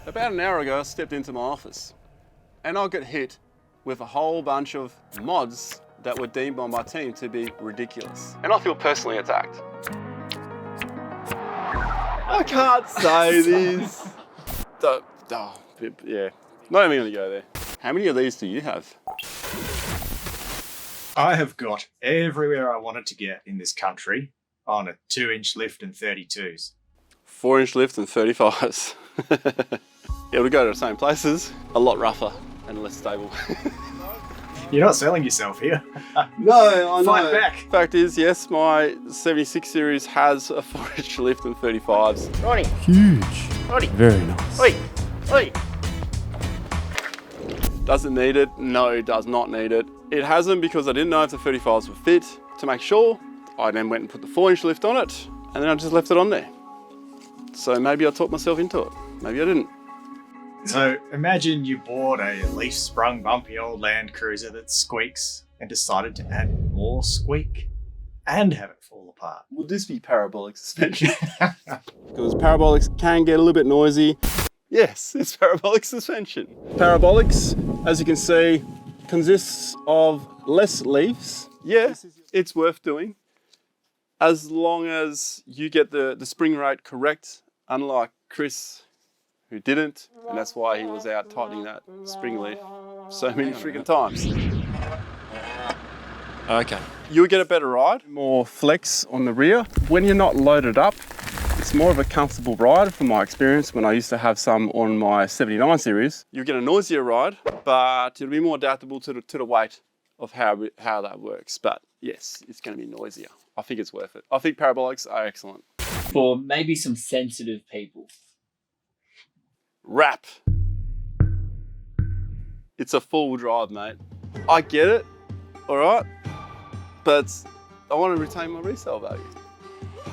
About an hour ago, I stepped into my office and I got hit with a whole bunch of mods that were deemed by my team to be ridiculous. And I feel personally attacked. I can't say this. Yeah, not even gonna go there. How many of these do you have? I have got everywhere I wanted to get in this country on a 2-inch lift and 32s. 4-inch lift and 35s. Yeah, we go to the same places, a lot rougher and less stable. You're not selling yourself here. No, I know. Fight back. Fact is, yes, my 76 series has a 4-inch lift and 35s. Ronny. Huge. Ronny. Very nice. Oi. Oi. Does it need it? No, it does not need it. It hasn't because I didn't know if the 35s would fit. To make sure, I then went and put the 4-inch lift on it, and then I just left it on there. So maybe I talked myself into it. Maybe I didn't. So imagine you bought a leaf-sprung bumpy old Land Cruiser that squeaks and decided to add more squeak and have it fall apart. Would this be parabolic suspension? Because parabolics can get a little bit noisy. Yes, it's parabolic suspension. Parabolics, as you can see, consists of less leaves. Yeah, it's worth doing. As long as you get the spring rate correct, unlike Chris, who didn't, and that's why he was out tightening that spring leaf so many freaking times. Okay. You'll get a better ride, more flex on the rear. When you're not loaded up, it's more of a comfortable ride from my experience when I used to have some on my 79 series. You'll get a noisier ride, but it'll be more adaptable to the weight of how that works. But yes, it's going to be noisier. I think it's worth it. I think parabolics are excellent. For maybe some sensitive people. Wrap. It's a full drive, mate. I get it, all right, but I want to retain my resale value.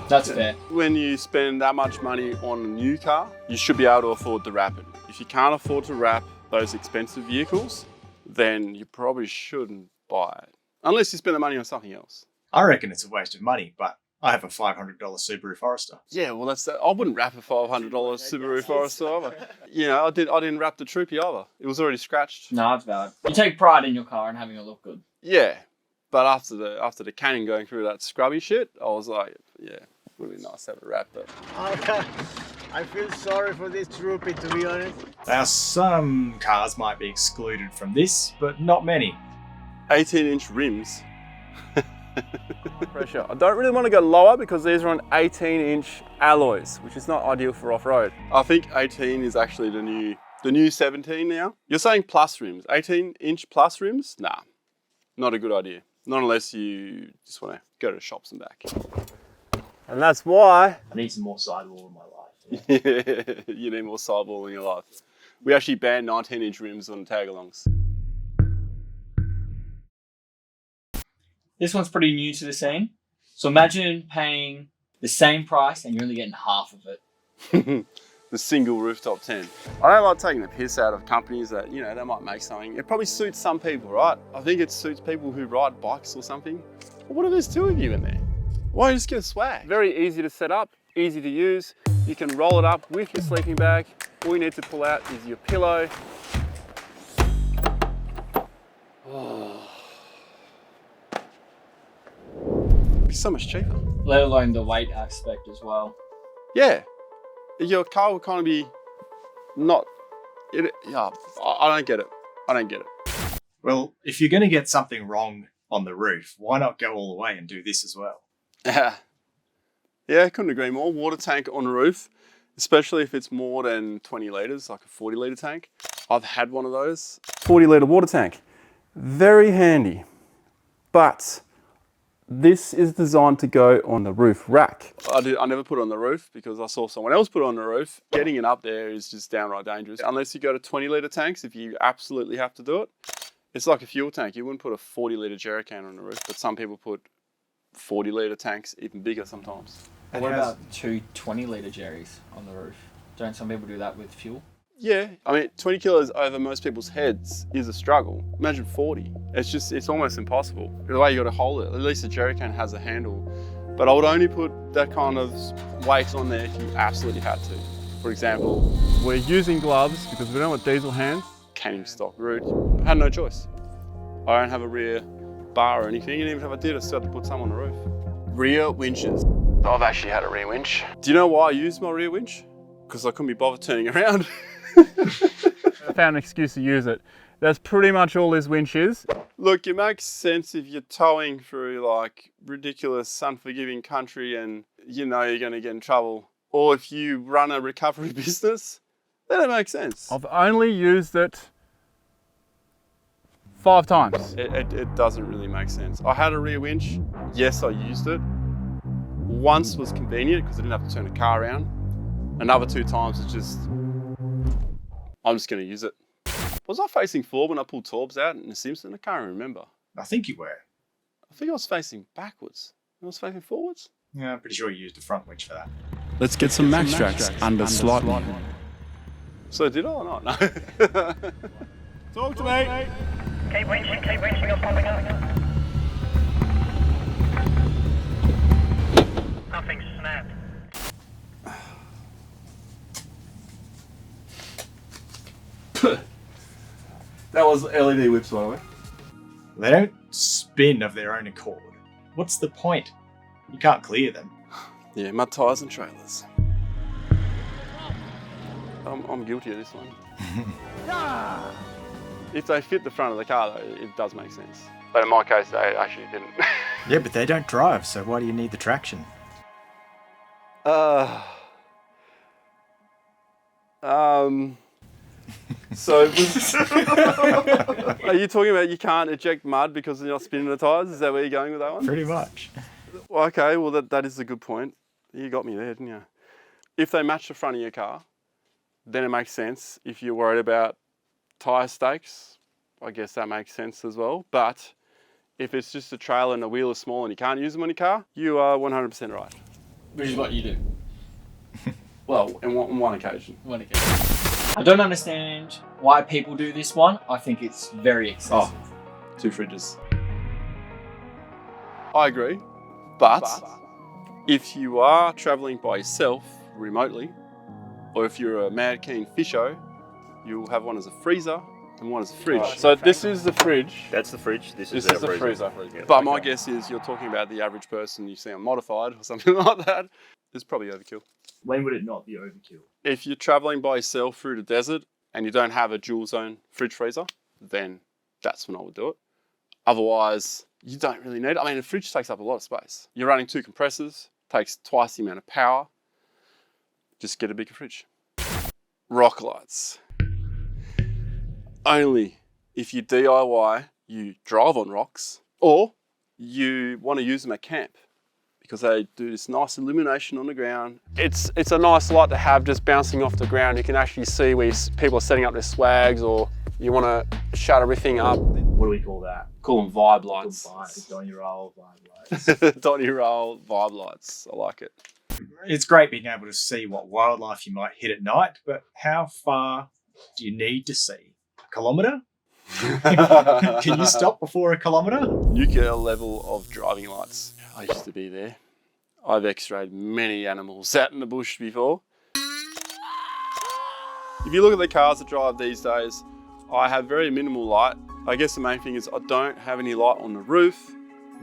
That's fair. When you spend that much money on a new car, you should be able to afford to wrap it. If you can't afford to wrap those expensive vehicles, then you probably shouldn't buy it. Unless you spend the money on something else. I reckon it's a waste of money, but I have a $500 Subaru Forester. Yeah, well, that's that. I wouldn't wrap a $500 Subaru Forester either. You know, I didn't wrap the Troopy either. It was already scratched. No, it's valid. You take pride in your car and having it look good. Yeah, but after the canning going through that scrubby shit, I was like, yeah, really nice to have it wrapped up. I feel sorry for this Troopy, to be honest. Now, some cars might be excluded from this, but not many. 18-inch rims. Pressure. I don't really want to go lower because these are on 18-inch alloys, which is not ideal for off-road. I think 18 is actually the new 17 now. You're saying plus rims, 18-inch plus rims? Nah, not a good idea. Not unless you just want to go to the shops and back. And that's why I need some more sidewall in my life. you need more sidewall in your life. We actually banned 19-inch rims on tag-alongs. This one's pretty new to the scene. So imagine paying the same price and you're only getting half of it. The single rooftop 10. I don't like taking the piss out of companies that, you know, they might make something. It probably suits some people, right? I think it suits people who ride bikes or something. But what if there's two of you in there? Why don't you just get a swag? Very easy to set up, easy to use. You can roll it up with your sleeping bag. All you need to pull out is your pillow. So much cheaper. Let alone the weight aspect as well. Yeah, your car will kind of be not. Yeah, I don't get it. I don't get it. Well, if you're going to get something wrong on the roof, why not go all the way and do this as well? Yeah, couldn't agree more. Water tank on the roof, especially if it's more than 20 litres, like a 40-litre tank. I've had one of those. 40-litre water tank, very handy, but this is designed to go on the roof rack. I never put it on the roof because I saw someone else put it on the roof. Getting it up there is just downright dangerous. Unless you go to 20-litre tanks, if you absolutely have to do it. It's like a fuel tank. You wouldn't put a 40-litre jerry can on the roof, but some people put 40-litre tanks, even bigger sometimes. And what about two 20-litre jerrys on the roof? Don't some people do that with fuel? Yeah, I mean, 20 kilos over most people's heads is a struggle. Imagine 40. It's almost impossible. The way you got to hold it, at least the jerry can has a handle. But I would only put that kind of weight on there if you absolutely had to. For example, we're using gloves because we don't want diesel hands. Came in stock route. I had no choice. I don't have a rear bar or anything, and even if I did, I still had to put some on the roof. Rear winches. I've actually had a rear winch. Do you know why I used my rear winch? Because I couldn't be bothered turning around. I found an excuse to use it. That's pretty much all this winch is. Look, it makes sense if you're towing through like ridiculous, unforgiving country and you know you're going to get in trouble. Or if you run a recovery business, then it makes sense. I've only used it 5 times. It doesn't really make sense. I had a rear winch. Yes, I used it. Once was convenient because I didn't have to turn the car around. Another 2 times it's just, I'm just going to use it. Was I facing forward when I pulled Torbs out in the Simpson? I can't remember. I think you were. I think I was facing backwards. I was facing forwards. Yeah, I'm pretty sure you used a front winch for that. Let's get some max tracks under slot. So did I or not? No. Talk to me. Keep winching, you're popping up. Nothing snapped. That was LED whips, by the way. They don't spin of their own accord. What's the point? You can't clear them. Yeah, mud tyres and trailers. I'm guilty of this one. If they fit the front of the car, though, it does make sense. But in my case, they actually didn't. Yeah, but they don't drive, so why do you need the traction? So, are you talking about you can't eject mud because you're not spinning the tyres? Is that where you're going with that one? Pretty much. Well, okay, well that is a good point. You got me there, didn't you? If they match the front of your car, then it makes sense. If you're worried about tyre stakes, I guess that makes sense as well. But if it's just a trailer and the wheel is small and you can't use them on your car, you are 100% right. Which is what you do. Well, on one occasion. One occasion. I don't understand why people do this one. I think it's very excessive. 2 fridges. I agree, but if you are travelling by yourself remotely, or if you're a mad keen fisho, you'll have one as a freezer and one as a fridge. Right. So this is the fridge. That's the fridge. This is the freezer. freezer. Yeah. But my guess is you're talking about the average person you see on Modified or something like that. It's probably overkill. When would it not be overkill? If you're travelling by yourself through the desert and you don't have a dual zone fridge freezer, then that's when I would do it. Otherwise, you don't really need it. I mean, a fridge takes up a lot of space. You're running 2 compressors, takes twice the amount of power. Just get a bigger fridge. Rock lights. Only if you DIY, you drive on rocks, or you want to use them at camp because they do this nice illumination on the ground. It's a nice light to have just bouncing off the ground. You can actually see where people are setting up their swags, or you want to shut everything up. What do we call that? Call them vibe lights. Donny roll vibe lights. Donny roll vibe lights. I like it. It's great being able to see what wildlife you might hit at night, but how far do you need to see? A kilometre? Can you stop before a kilometre? Nuclear level of driving lights. I used to be there. I've x-rayed many animals out in the bush before. If you look at the cars that drive these days, I have very minimal light. I guess the main thing is I don't have any light on the roof.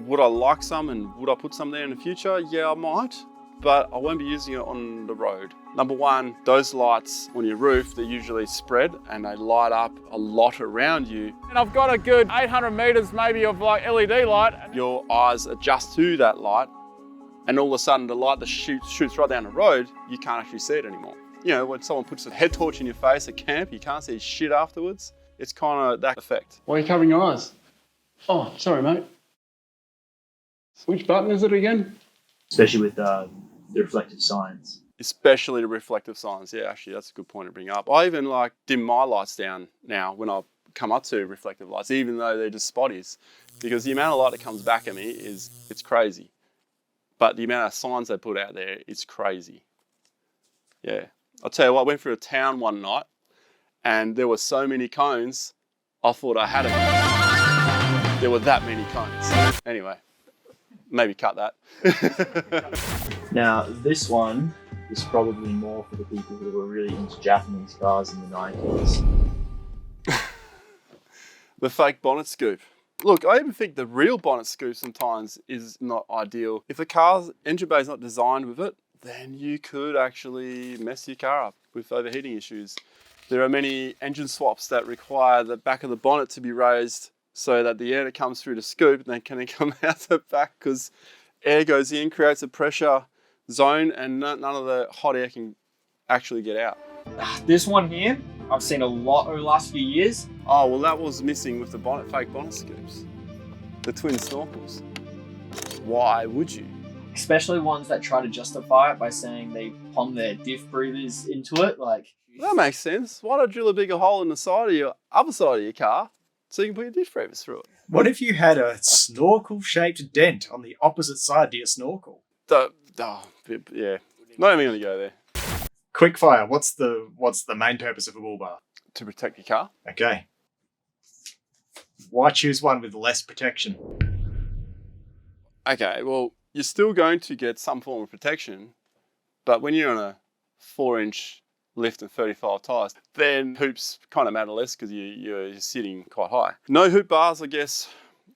Would I like some and would I put some there in the future? Yeah, I might, but I won't be using it on the road. Number one, those lights on your roof, they're usually spread and they light up a lot around you. And I've got a good 800 metres maybe of like LED light. Your eyes adjust to that light and all of a sudden the light that shoots right down the road, you can't actually see it anymore. You know, when someone puts a head torch in your face at camp, you can't see shit afterwards. It's kind of that effect. Why are you covering your eyes? Oh, sorry, mate. Which button is it again? Especially with the reflective signs. Especially the reflective signs. Yeah, actually, that's a good point to bring up. I even like dim my lights down now when I come up to reflective lights, even though they're just spotties, because the amount of light that comes back at me it's crazy. But the amount of signs they put out there, it's crazy. Yeah. I'll tell you what, I went through a town one night and there were so many cones, I thought I had it. There were that many cones. Anyway, maybe cut that. Now, this one is probably more for the people who were really into Japanese cars in the 90s. The fake bonnet scoop. Look, I even think the real bonnet scoop sometimes is not ideal. If the car's engine bay is not designed with it, then you could actually mess your car up with overheating issues. There are many engine swaps that require the back of the bonnet to be raised so that the air that comes through the scoop then can come out the back, because air goes in, creates a pressure zone, and none of the hot air can actually get out. This one here, I've seen a lot over the last few years. Oh, well, that was missing with the fake bonnet scoops. The twin Snorkels. Why would you? Especially ones that try to justify it by saying they pump their diff breathers into it. Like, That makes sense. Why not drill a bigger hole in the side of your other side of your car so you can put your diff breathers through it? What if you had a snorkel-shaped dent on the opposite side to your snorkel? Yeah, not even going to go there. Quickfire, what's the main purpose of a bull bar? To protect your car. Okay. Why choose one with less protection? Okay, well, you're still going to get some form of protection, but when you're on a 4-inch lift and 35 tyres, then hoops kind of matter less because you're sitting quite high. No hoop bars, I guess,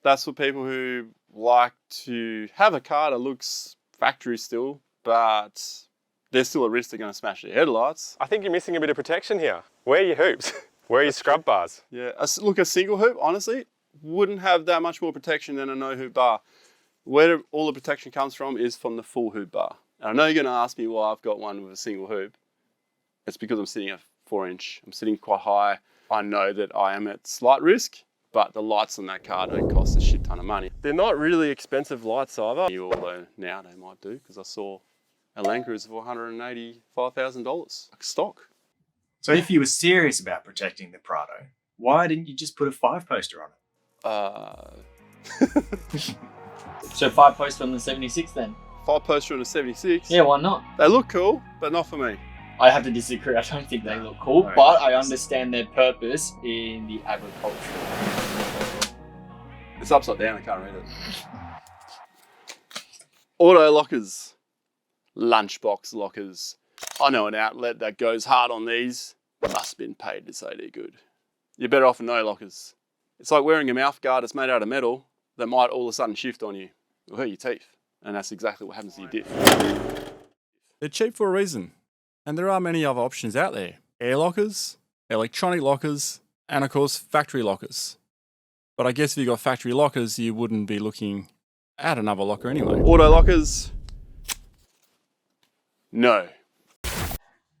that's for people who like to have a car that looks factory still, but there's still a risk they're going to smash their headlights. I think you're missing a bit of protection here. Where are your hoops? Where are your scrub bars? Yeah, look, a single hoop, honestly, wouldn't have that much more protection than a no hoop bar. Where all the protection comes from is from the full hoop bar. And I know you're going to ask me why I've got one with a single hoop. It's because I'm sitting at 4-inch. I'm sitting quite high. I know that I am at slight risk, but the lights on that car don't cost a shit ton of money. They're not really expensive lights either, although now they might do, because I saw a Land Cruiser for $185,000, like stock. So if you were serious about protecting the Prado, why didn't you just put a 5-poster on it? so 5-poster on the 76 then? 5-poster on a 76? Yeah, why not? They look cool, but not for me. I have to disagree. I don't think they look cool, Right. but I understand their purpose in the agriculture. It's upside down, I can't read it. Auto lockers. Lunchbox lockers. I know an outlet that goes hard on these. Must have been paid to say they're good. You're better off with no lockers. It's like wearing a mouth guard that's made out of metal that might all of a sudden shift on you. It'll hurt your teeth. And that's exactly what happens to your diff. They're cheap for a reason. And there are many other options out there. Air lockers, electronic lockers, and of course factory lockers. But I guess if you got factory lockers, you wouldn't be looking at another locker anyway. Auto lockers, no.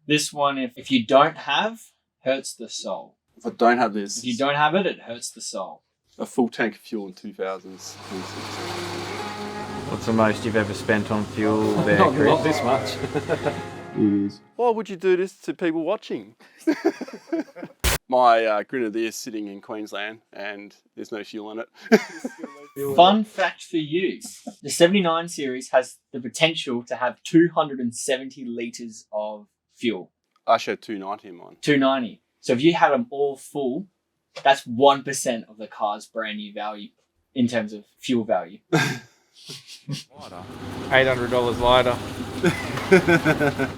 This one, if you don't have, hurts the soul. If I don't have this, If you don't have it, it hurts the soul. a full tank of fuel in 2000s. What's the most you've ever spent on fuel there, Chris? Not this much. Why would you do this to people watching? My Grenadier is sitting in Queensland and there's no fuel in it. Fun fact for you. The 79 series has the potential to have 270 litres of fuel. I showed 290 in mine. 290. So if you had them all full, that's 1% of the car's brand new value in terms of fuel value. $800 lighter.